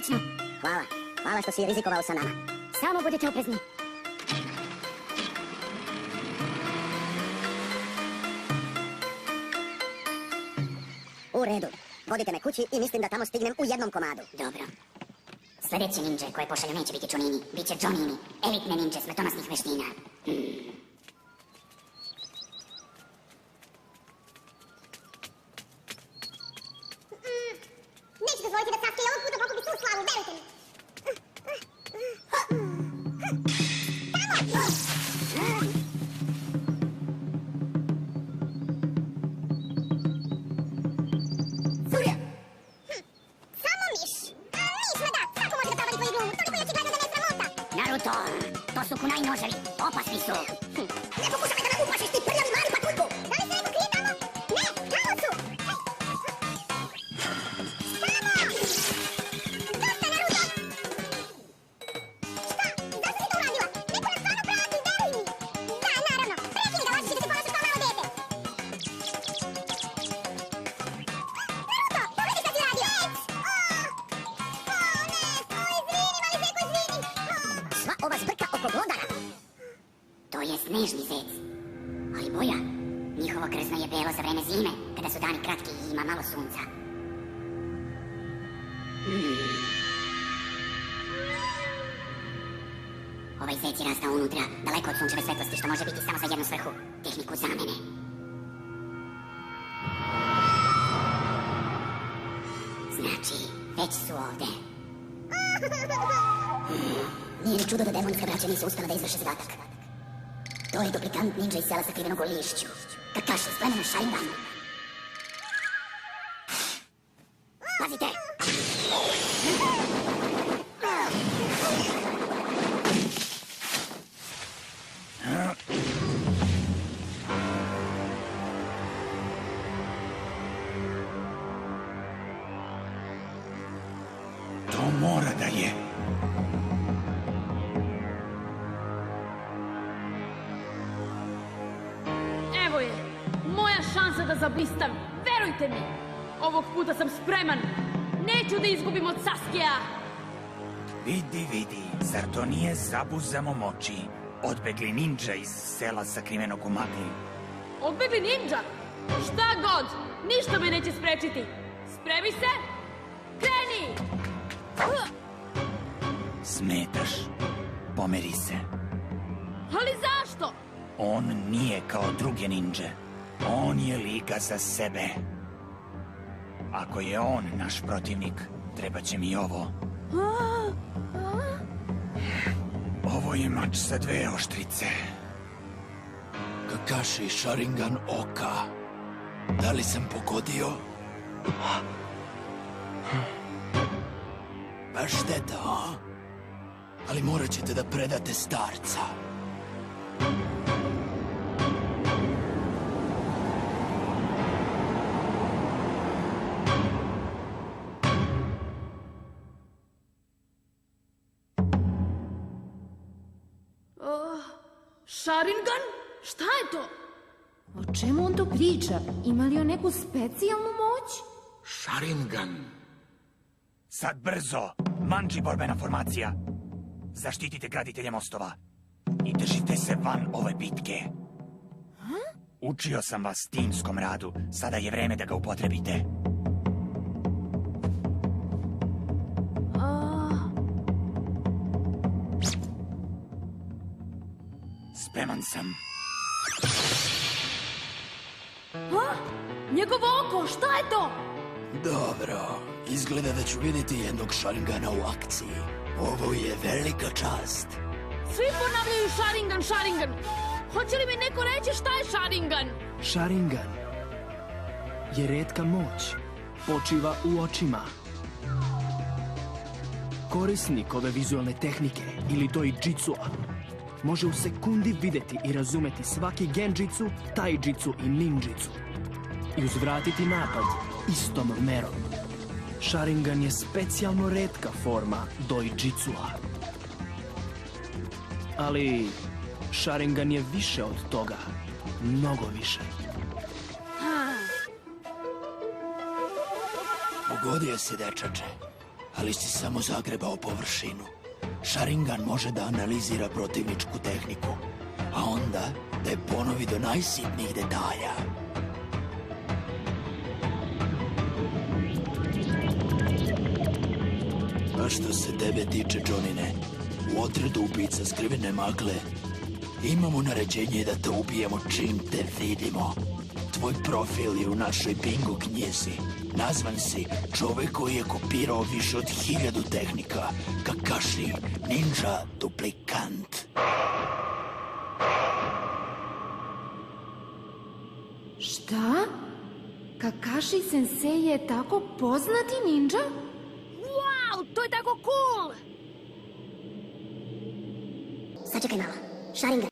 Srećno. Hvala. Hvala što si rizikovao sa nama. Samo budite oprezni. U redu. Vodite me kući i mislim da tamo stignem u jednom komadu. Dobro. Sljedeći ninđe koje pošalju neće biti čunini, bit će džonini, elitne ninđe smrtonosnih veština. Neću dozvoliti da Sasuke i ovog puta pokupi svu slavu, verujte mi. Surya! Samo miš. Miš me da, svako može da provodi tvoju glumu, toliko je očigledno da ne sramota. Naruto, to su kunai noževi, opasni su. Ne pokušaj da me uplašiš, ti prljavi mali patuljku! Da li se neko krije tamo? Ne, tamo su! Samo! Dosta, Naruto! Šta? Zašto si to uradila? Neko nas stvarno prati, veruj mi! Da, naravno, prekini da lažiš i da se ponašaš kao malo dete! Naruto, pogledaj šta si radio! Izvini! Sva ova zbrka oko glodara! To je snežni zec. Ali boja, njihovo krzno je belo za vreme zime, kada su dani kratki i ima malo sunca. Ovaj zec je rastao unutra, daleko od sunčeve svetlosti, što može biti samo za jednu svrhu, tehniku zamene. Znači, već su ovde. Nije li čudo da demonska braća nisu uspela da izvrše zadatak? To je duplikant ninja iz sela sakrivenog u lišću. Kakashi s plemenom Sharingan. Pazite! To mora da je. Evo je, moja šansa da zablistam. Verujte mi, ovog puta sam spreman. Neću da izgubim od Saskeja. Vidi, zar to nije Zabuzamo moći? Odbegli ninja iz sela sakrivenog u magli. Odbegli ninja? Šta god, ništa me neće sprečiti. Spremi se, kreni! Smetaš. Pomeri se. Ali zašto? On nije kao druge ninje. On je liga za sebe. Ako je on naš protivnik, treba će mi ovo. Ovo je mač sa dve oštrice. Kakashi Sharingan oka. Da li sam pogodio? Baš šteta, a? Ali morat ćete da predate starca. Sharingan? Šta je to? O čemu on to priča? Ima li on neku specijalnu moć? Sharingan. Sad brzo! Manji borbena formacija. Zaštitite graditelje mostova. I držite se van ove bitke. Učio sam vas timskom radu. Sada je vreme da ga upotrebite. Spreman sam. Njegovo oko, šta je to? Dobro, izgleda da ću vidjeti jednog Sharingana u akciji. Ovo je velika čast. Svi ponavljaju Sharingan, Sharingan. Hoće li mi neko reći šta je Sharingan? Sharingan je retka moć. Počiva u očima. Korisnik ove vizualne tehnike, ili doijitsu-a, može u sekundi videti i razumeti svaki genjitsu, taijitsu i ninjitsu i uzvratiti napad istom merom. Sharingan je specijalno retka forma doijitsu-a. Ali Sharingan je više od toga. Mnogo više. Pogodio si, dečače. ali si samo zagrebao površinu. Sharingan može da analizira protivničku tehniku, a onda da je ponovi do najsitnijih detalja. A što se tebe tiče, Johnine, u odredu ubica skrivene magle imamo naređenje da te ubijemo čim te vidimo. Tvoj profil je u našoj bingo knjizi. Nazvan si čovek koji je kopirao više od 1000 tehnika. Kakashi, ninja, duplikant. Šta? Kakashi sensei je tako poznati ninja? Wow, to je tako cool! Sačekaj malo. Sharingan.